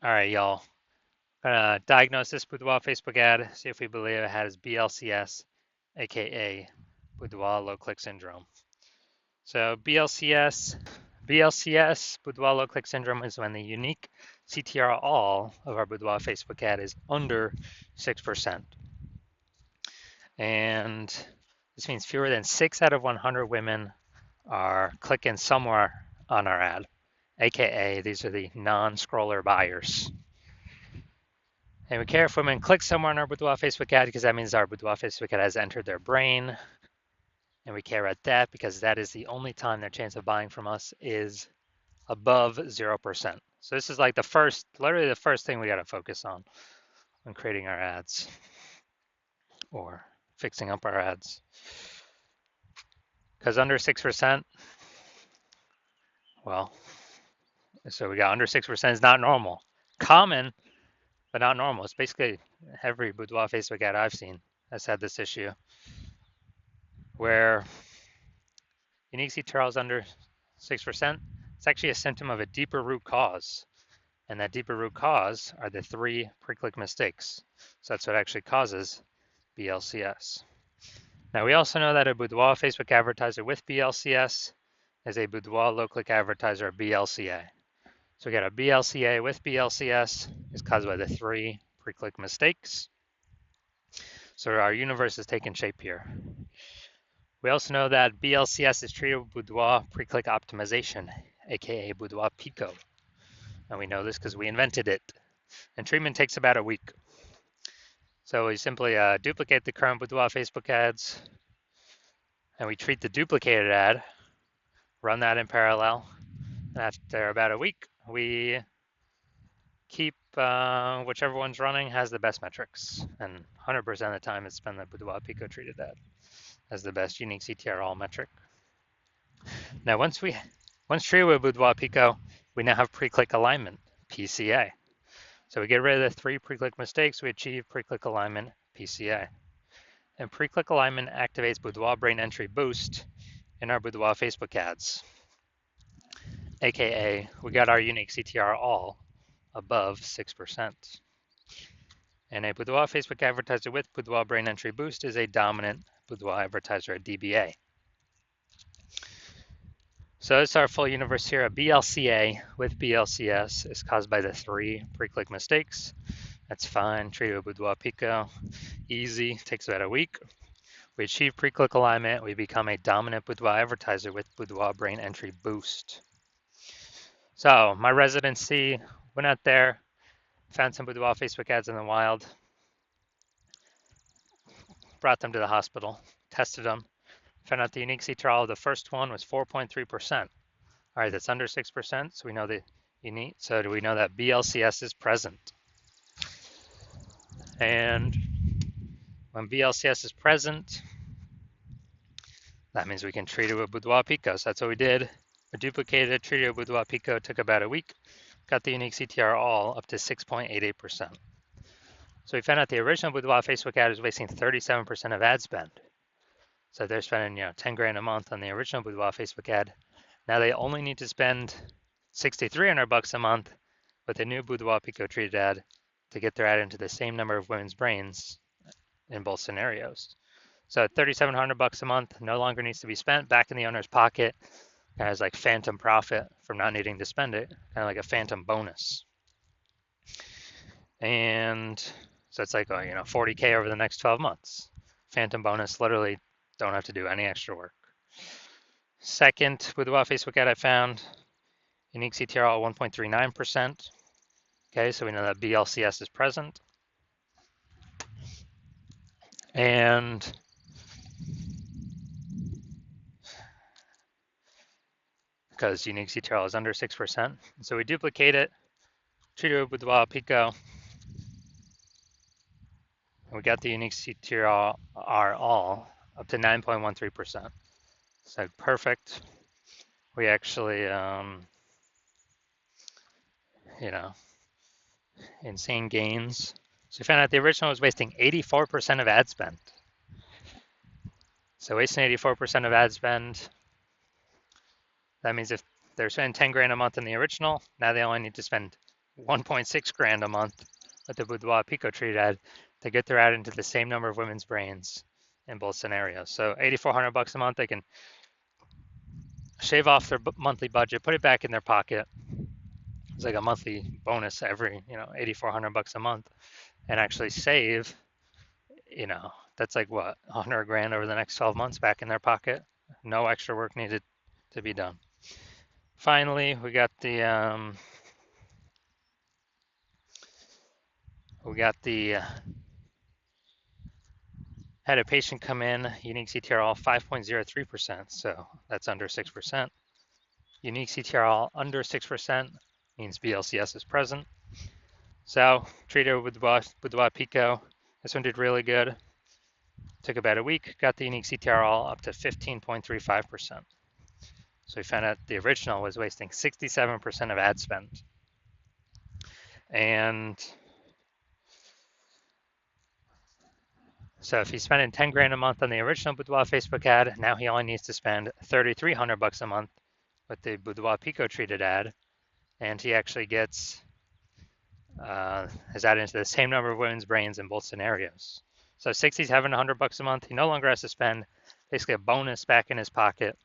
All right, y'all. Gonna diagnose this Boudoir Facebook ad, see if we believe it has BLCS, aka Boudoir low click syndrome. So BLCS, Boudoir low click syndrome is when the unique CTR all of our Boudoir Facebook ad is under 6%. And this means fewer than 6 out of 100 women are clicking somewhere on our ad, aka these are the non-scroller buyers. And we care if women click somewhere on our Boudoir Facebook ad because that means our Boudoir Facebook ad has entered their brain. And we care about that because that is the only time their chance of buying from us is above 0%. So this is like literally the first thing we got to focus on when creating our ads or fixing up our ads. Because under 6%, well, so we got under 6% is not normal. Common, but not normal. It's basically every Boudoir Facebook ad I've seen has had this issue where unique CTRL is under 6%. It's actually a symptom of a deeper root cause. And that deeper root cause are the 3 pre-click mistakes. So that's what actually causes BLCS. Now we also know that a Boudoir Facebook advertiser with BLCS is a Boudoir low-click advertiser, BLCA. So we got a BLCA with BLCS is caused by the 3 pre-click mistakes. So our universe is taking shape here. We also know that BLCS is treated with Boudoir pre-click optimization, aka Boudoir Pico. And we know this because we invented it. And treatment takes about a week. So we simply duplicate the current Boudoir Facebook ads, and we treat the duplicated ad, run that in parallel, and after about a week, we keep whichever one's running has the best metrics. And 100% of the time, it's been the Boudoir Pico treated ad as the best unique CTR all metric. Now, once treated with Boudoir Pico, we now have pre-click alignment, PCA. So we get rid of the 3 pre-click mistakes, we achieve pre-click alignment, PCA. And pre-click alignment activates Boudoir brain entry boost in our Boudoir Facebook ads, aka we got our unique CTR all above 6%. And a Boudoir Facebook advertiser with Boudoir brain entry boost is a dominant Boudoir advertiser, a DBA. So it's our full universe here. A BLCA with BLCS is caused by the 3 pre-click mistakes. That's fine. Treated with Boudoir Pico. Easy. Takes about a week. We achieve pre-click alignment. We become a dominant Boudoir advertiser with Boudoir brain entry boost. So my residency, went out there, found some Boudoir Facebook ads in the wild, brought them to the hospital, tested them, found out the unique CTRL of the first one was 4.3%. All right, that's under 6%, so we know the unique. So do we know that BLCS is present? And when BLCS is present, that means we can treat it with Boudoir Pico. So that's what we did. We duplicated it, treated it with Boudoir Pico, took about a week, got the unique CTR all up to 6.88%. So we found out the original Boudoir Facebook ad was wasting 37% of ad spend. So they're spending 10 grand a month on the original Boudoir Facebook ad. Now they only need to spend $6,300 a month with the new Boudoir Pico treated ad to get their ad into the same number of women's brains in both scenarios. So $3,700 a month no longer needs to be spent back in the owner's pocket as like phantom profit from not needing to spend it, kind of like a phantom bonus. And so it's like, 40K over the next 12 months. Phantom bonus, literally don't have to do any extra work. Second, Boudoir Facebook ad I found, unique CTR 1.39%. Okay, so we know that BLCS is present. And because unique CTRL is under 6%. So we duplicate it, treat it with Boudoir Pico, and we got the unique CTR all up to 9.13%. So perfect. We actually, insane gains. So we found out the original was wasting 84% of ad spend. So wasting 84% of ad spend, that means if they're spending 10 grand a month in the original, now they only need to spend 1.6 grand a month with the Boudoir Pico Treat ad to get their ad into the same number of women's brains in both scenarios. So 8,400 bucks a month, they can shave off their monthly budget, put it back in their pocket. It's like a monthly bonus every, 8,400 bucks a month, and actually save, that's like what, 100 grand over the next 12 months back in their pocket. No extra work needed to be done. Finally, we got the had a patient come in, unique CTRL 5.03%, so that's under 6%. Unique CTRL under 6% means BLCS is present. So treated with Boudoir Pico. This one did really good. Took about a week, got the unique CTRL up to 15.35%. So we found out the original was wasting 67% of ad spend. And so if he's spending 10 grand a month on the original Boudoir Facebook ad, now he only needs to spend 3,300 bucks a month with the Boudoir Pico treated ad, and he actually gets his ad into the same number of women's brains in both scenarios. So 67 100 bucks a month. He no longer has to spend basically a bonus back in his pocket,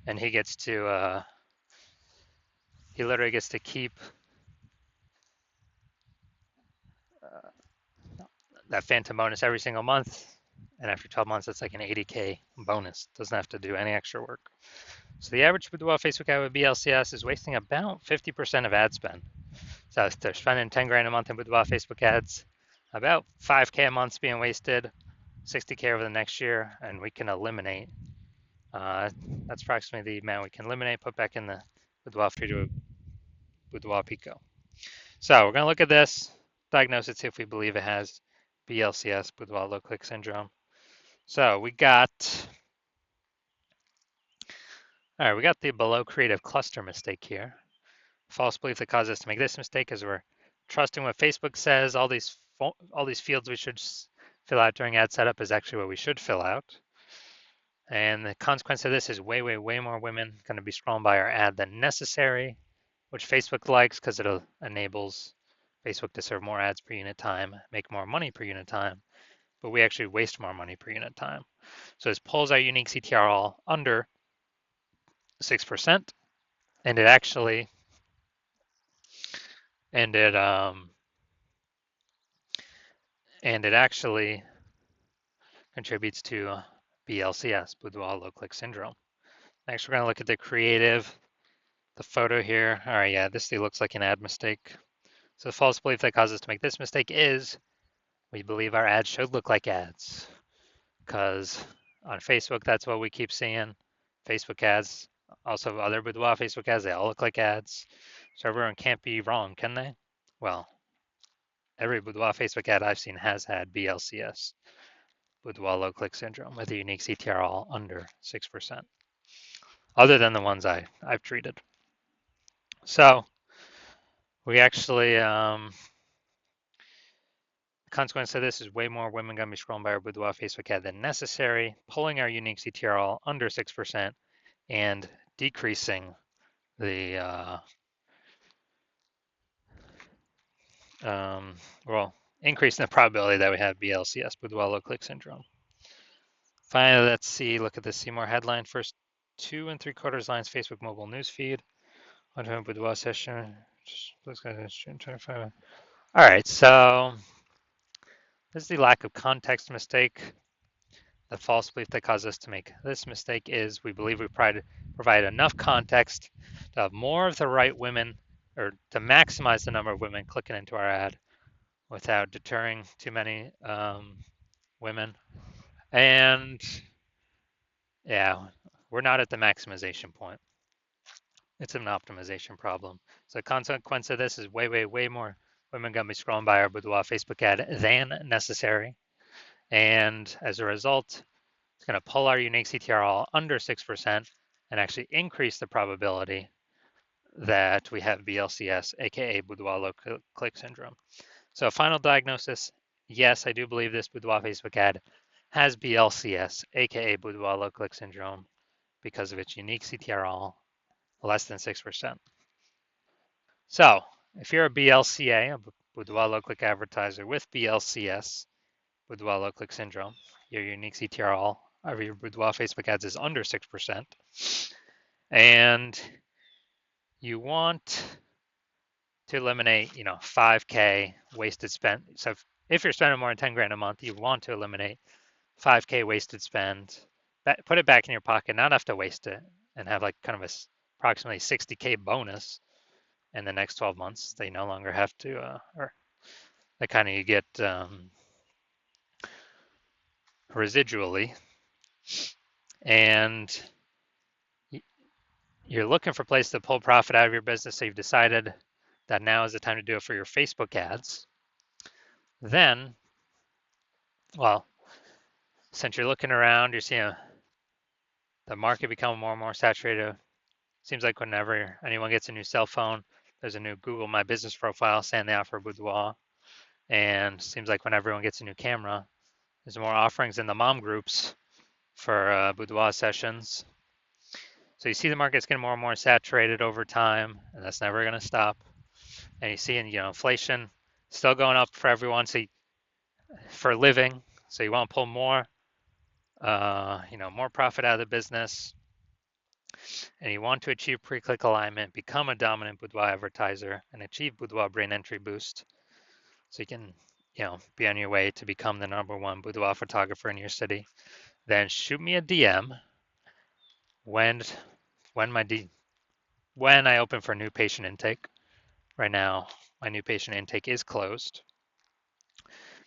and he gets to he literally gets to keep that phantom bonus every single month. And after 12 months, it's like an 80K bonus. Doesn't have to do any extra work. So the average Boudoir Facebook ad with BLCS is wasting about 50% of ad spend. So if they're spending 10 grand a month in Boudoir Facebook ads, about 5K a month's being wasted, 60K over the next year, and we can eliminate. That's approximately the amount we can eliminate, put back in the Boudoir Pico. So we're going to look at this, diagnose it, see if we believe it has BLCS, Boudoir low click syndrome. So we got the below creative cluster mistake here. False belief that causes us to make this mistake is we're trusting what Facebook says. All these fields we should fill out during ad setup is actually what we should fill out. And the consequence of this is way more women going to be scrolling by our ad than necessary, which Facebook likes because it enables Facebook to serve more ads per unit time, make more money per unit time, but we actually waste more money per unit time. So this pulls our unique CTRL under 6%, and it actually contributes to BLCS, Boudoir low click syndrome. Next, we're going to look at the creative, the photo here. All right, yeah, this looks like an ad mistake. So the false belief that causes us to make this mistake is we believe our ads should look like ads, because on Facebook, that's what we keep seeing. Facebook ads, also other Boudoir Facebook ads, they all look like ads. So everyone can't be wrong, can they? Well, every Boudoir Facebook ad I've seen has had BLCS, Boudoir low click syndrome, with a unique CTRL under 6%, other than the ones I've treated. So we actually, consequence of this is way more women going to be scrolling by our Boudoir Facebook ad than necessary, pulling our unique CTRL under 6% and decreasing the, increasing the probability that we have BLCS, Boudoir low click syndrome. Finally, let's see, look at the see more headline. First 2 3/4 lines, Facebook mobile newsfeed. On Boudoir session. All right, so this is the lack of context mistake. The false belief that caused us to make this mistake is we believe we provide enough context to have more of the right women, or to maximize the number of women clicking into our ad without deterring too many women. And yeah, we're not at the maximization point. It's an optimization problem. So the consequence of this is way more women going to be scrolling by our Boudoir Facebook ad than necessary. And as a result, it's going to pull our unique CTRL under 6% and actually increase the probability that we have BLCS, aka Boudoir low click syndrome. So final diagnosis, yes, I do believe this Boudoir Facebook ad has BLCS, aka Boudoir low click syndrome, because of its unique CTRL less than 6%. So If you're a BLCA, a Boudoir low click advertiser with BLCS, Boudoir low click syndrome, your unique CTR of your Boudoir Facebook ads is under 6%, and you want to eliminate, 5K wasted spend. So if you're spending more than 10 grand a month, you want to eliminate 5K wasted spend. Put it back in your pocket, not have to waste it, and have like kind of approximately 60K bonus in the next 12 months. They no longer have to, or that kind of you get residually, and you're looking for places to pull profit out of your business. So you've decided that now is the time to do it for your Facebook ads. Then, well, since you're looking around, you're seeing the market become more and more saturated. Seems like whenever anyone gets a new cell phone, there's a new Google My Business profile saying they offer Boudoir. And seems like when everyone gets a new camera, there's more offerings in the mom groups for Boudoir sessions. So you see the market's getting more and more saturated over time, and that's never going to stop. And you see, inflation still going up for everyone. So for a living, so you want to pull more, more profit out of the business, and you want to achieve pre-click alignment, become a dominant Boudoir advertiser, and achieve Boudoir brain entry boost, so you can, be on your way to become the #1 Boudoir photographer in your city. Then shoot me a DM when I open for new patient intake. Right now, my new patient intake is closed,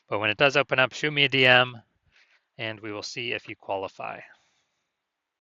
but when it does open up, shoot me a DM, and we will see if you qualify.